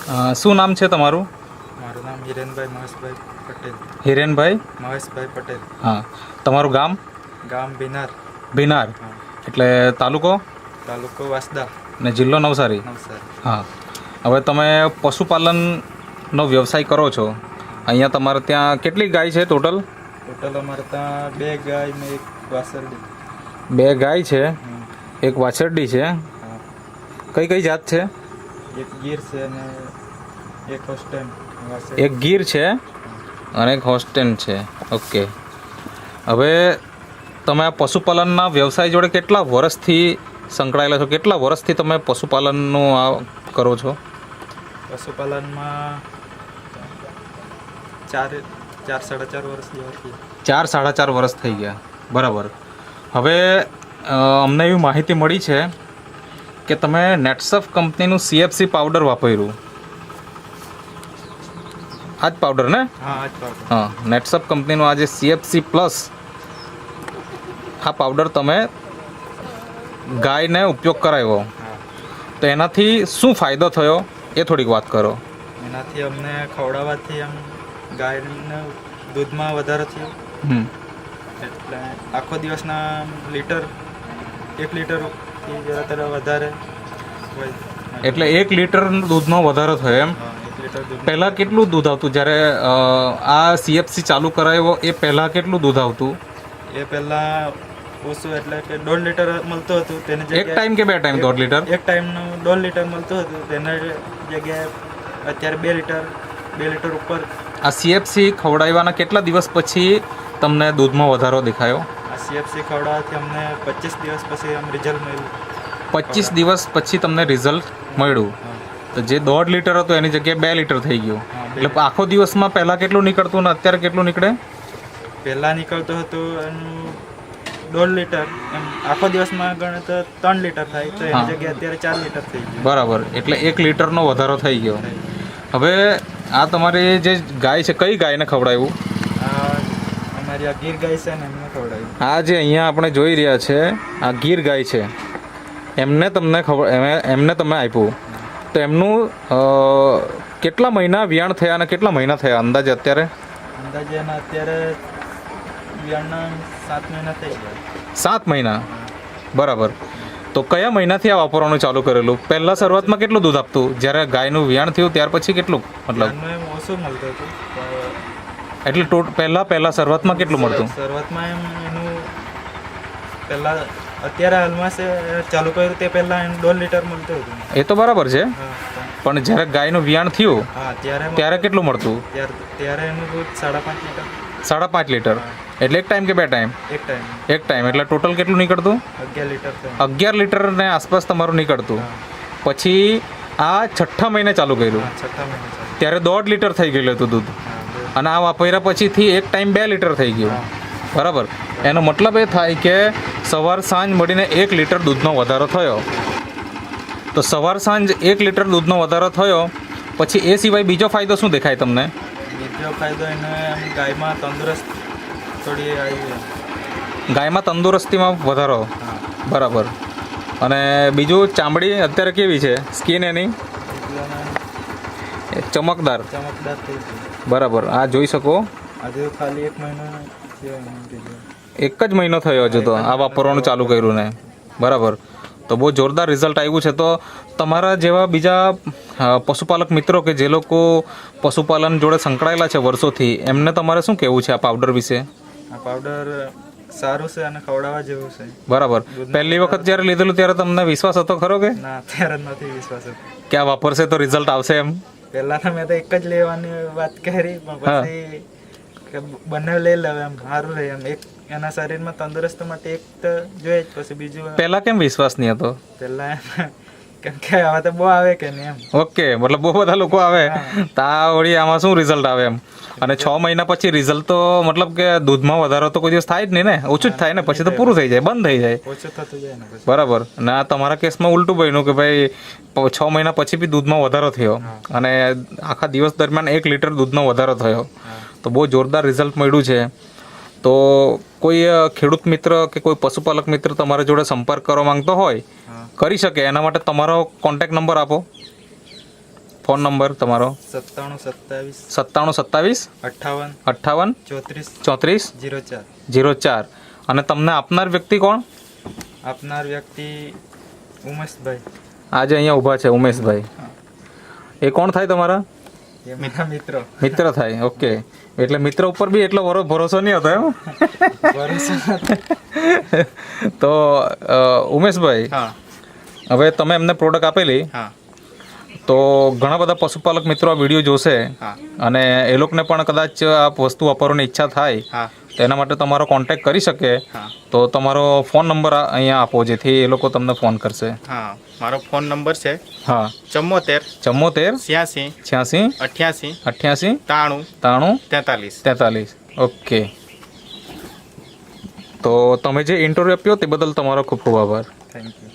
શું નામ છે તમારું? મારું નામ હિરેનભાઈ મહેશભાઈ પટેલ. હિરેનભાઈ મહેશભાઈ પટેલ. હા. તમારું ગામ? ગામ બિનાર. બિનાર એટલે તાલુકો? તાલુકો વાસદા ને જિલ્લો નવસારી. નવસારી. હા. હવે તમે પશુપાલનનો વ્યવસાય કરો છો. અહીંયા તમારે ત્યાં કેટલી ગાય છે ટોટલ? ટોટલ અમારે ત્યાં 2 ગાય ને 1 વાસરડી. 2 ગાય છે, 1 વાછરડી છે. હા. કઈ કઈ જાત છે? એક ગીર છે અને એક હોસ્ટેન. એક ગીર છે અને એક હોસ્ટેન છે. ઓકે. હવે તમે આ પશુપાલનના વ્યવસાય જોડે કેટલા વર્ષથી સંકળાયેલા છો? કેટલા વર્ષથી તમે પશુપાલનનું આ કરો છો? પશુપાલનમાં 4-4.5 વર્ષ જેવા થયા. 4-4.5 વર્ષ થઈ ગયા. બરાબર. હવે અમને એવી માહિતી મળી છે કે તમે નેટસફ કંપનીનું CFC પાવડર વાપર્યું. આ જ પાવડર ને? હા, આ જ પાવડર. હા. નેટસફ કંપનીનું આ જે CFC પ્લસ આ પાવડર તમે ગાયને ઉપયોગ કરાવ્યો, હા. તો એનાથી શું ફાયદો થયો એ થોડીક વાત કરો. એનાથી અમને ખવડાવવાથી આમ ગાયને દૂધમાં વધારો થયો. એટલે આખો દિવસના લીટર 1 લીટરથી જરા વધારે હોય. એટલે 1 લીટર દૂધનો વધારો થયો એમ? હા, 1 લીટર દૂધ. પહેલાં કેટલું દૂધ આવતું? જ્યારે આ CFC ચાલુ કરાવ્યો એ પહેલાં કેટલું દૂધ આવતું? એ પહેલાં ઓછું એટલે કે 1.5 લીટર મળતું હતું. તેની એક ટાઈમ કે 2 ટાઈમ 1.5 લીટર? એક ટાઈમનું 1.5 લીટર મળતું હતું. તેના જગ્યાએ અત્યારે 2 લીટર ઉપર. આ CFC ખવડાવવાના કેટલા દિવસ પછી તમને દૂધમાં વધારો દેખાયો? આ CFC ખવડાવવાથી અમને 25 દિવસ પછી આમ રિઝલ્ટ મળ્યું. 25 દિવસ પછી તમને રિઝલ્ટ મળ્યું. તો જે 1.5 લીટર હતું એની જગ્યાએ 2 લીટર થઈ ગયું. એટલે આખો દિવસમાં પહેલાં કેટલું નીકળતું ને અત્યારે કેટલું નીકળે? પહેલાં નીકળતું હતું એનું 1.5 લીટર. એમ આખો દિવસમાં ગણે તો 3 લીટર થાય. તો એની જગ્યાએ અત્યારે 4 લીટર થઈ ગયું. બરાબર. એટલે 1 લીટરનો વધારો થઈ ગયો. હવે આ તમારી જે ગાય છે, કઈ ગાયને ખવડાવ્યું? આ અમારી આ ગીર ગાય છે ને એમને ખવડાવ્યું. આ જે અહીંયા આપણે જોઈ રહ્યા છે આ ગીર ગાય છે, એમને તમે આપ્યું. તો એમનું કેટલા મહિના વિયાણ થયા અને કેટલા મહિના થયા અંદાજે અત્યારે? અંદાજે એના અત્યારે વિયાણના 7 મહિના થઈ ગયા. 7 મહિના. બરાબર. તો કયા મહિનાથી આ વાપરવાનું ચાલુ કરેલું? પહેલાં શરૂઆતમાં કેટલું દૂધ આપતું? જ્યારે ગાયનું વિયાણ થયું ત્યાર પછી કેટલું? મતલબ એમ ઓછું મળતું હતું. એટલે પહેલાં શરૂઆતમાં કેટલું મળતું? શરૂઆતમાં એમ એનું પહેલાં અત્યારે હાલમાં છે ચાલુ કર્યું તે પહેલાં એમ 1.5 લીટર મળતું હતું. એ તો બરાબર છે, હા. પણ જ્યારે ગાયનું વિયાણ થયું હા ત્યારે કેટલું મળતું? ત્યારે એનું દૂધ 5.5 લીટર. 5.5 લીટર. એટલે એક ટાઈમ કે 2 ટાઈમ? એક ટાઈમ. એટલે ટોટલ કેટલું નીકળતું? 11 લીટર. 11 લીટરને આસપાસ તમારું નીકળતું. પછી આ 6ઠ્ઠા મહિને ચાલુ કર્યું 6ઠ્ઠા મહિને ત્યારે 1.5 લીટર થઈ ગયેલું હતું દૂધ. અને આ વાપર્યા પછીથી એક ટાઈમ 2 લીટર થઈ ગયું. બરાબર. એનો મતલબ એ થાય કે સવાર સાંજ મળીને 1 લીટર દૂધનો વધારો થયો. તો સવાર સાંજ 1 લીટર દૂધનો વધારો થયો પછી એ સિવાય બીજો ફાયદો શું દેખાય તમને? બીજો ફાયદો એને ગાયમાં તંદુરસ્ત થોડી આવી. ગાયમાં તંદુરસ્તીમાં વધારો. બરાબર. અને બીજું ચામડી અત્યારે કેવી છે? સ્કિન એની ચમકદાર. થઈ ગઈ. બરાબર. આ જોઈ શકો. આજે ખાલી 1 મહિનો થયો. 1 જ મહિનો થયો હજુ તો આ વાપરવાનું ચાલુ કર્યું ને. બરાબર. તો બહુ જોરદાર રિઝલ્ટ આવ્યું છે. તો તમારા જેવા બીજા પશુપાલક મિત્રો કે જે લોકો પશુપાલન જોડે સંકળાયેલા છે વર્ષોથી, એમને તમારે શું કહેવું છે આ પાવડર વિશે? આ પાવડર સારું છે અને ખવડાવવા જેવું છે. બરાબર. પહેલી વખત જ્યારે લીધેલું ત્યારે તમને વિશ્વાસ હતો ખરો કે? ના, અત્યારે નથી વિશ્વાસ હતો કે આ વાપરશે તો રિઝલ્ટ આવશે એમ? પહેલા તો મેં તો એક જ લેવાની વાત કરી, પણ પછી કે બંને લઈ લેવે એમ સારું રહે એમ. એક એના શરીરમાં તંદુરસ્ત માટે એક તો જોઈએ જ, પછી બીજું. પહેલા કેમ વિશ્વાસ નહીં હતો? પહેલા કેમ કે હવે તો બહુ આવે કે નહીં એમ. ઓકે. મતલબ બહુ બધા લોકો આવે તો આ વળી આમાં શું રિઝલ્ટ આવે એમ. અને 6 મહિના પછી રિઝલ્ટ તો મતલબ કે દૂધમાં વધારો તો કોઈ દિવસ થાય જ નહીં ને. ઓછું જ થાય ને. પછી તો પૂરું થઈ જાય, બંધ થઈ જાય. ઓછું થતું જાય ને પછી. બરાબર. અને આ તમારા કેસમાં ઉલટું બન્યું કે ભાઈ 6 મહિના પછી બી દૂધમાં વધારો થયો અને આખા દિવસ દરમિયાન 1 લીટર દૂધનો વધારો થયો. તો બહુ જોરદાર રિઝલ્ટ મળ્યું છે. તો કોઈ ખેડૂત મિત્ર કે કોઈ પશુપાલક મિત્ર તમારા જોડે સંપર્ક કરવા માંગતો હોય કરી શકે. એના માટે તમારો કોન્ટેક્ટ નંબર આપો. ફોન નંબર તમારો 97 97 27 58 58 34 34 04 અને તમને આપનાર વ્યક્તિ કોણ? આપનાર વ્યક્તિ ઉમેશભાઈ. આજે અહીંયા ઊભા છે ઉમેશભાઈ. એ કોણ થાય તમારા? એ મારા મિત્રો. મિત્ર થાય. ઓકે, એટલે મિત્ર ઉપર બી એટલો ભરોસો નહીં હતો એમ. તો ઉમેશભાઈ, હા હવે તમે એમને પ્રોડક્ટ આપેલી, હા તો ઘણા બધા પશુપાલક મિત્રો આ વિડીયો જોશે હા અને એ લોકોને પણ કદાચ આ વસ્તુ વાપરવાની ઈચ્છા થાય હા તો એના માટે તમારો કોન્ટેક્ટ કરી શકે. હા તો તમારો ફોન નંબર અહીંયા આપો જેથી એ લોકો તમને ફોન કરશે. હા મારો ફોન નંબર છે હા 74 74 86 86 88 88 93 93 43. 43. ઓકે, તો તમે જે ઇન્ટરવ્યૂ આપ્યો તે બદલ તમારો ખૂબ ખૂબ આભાર. Thank you.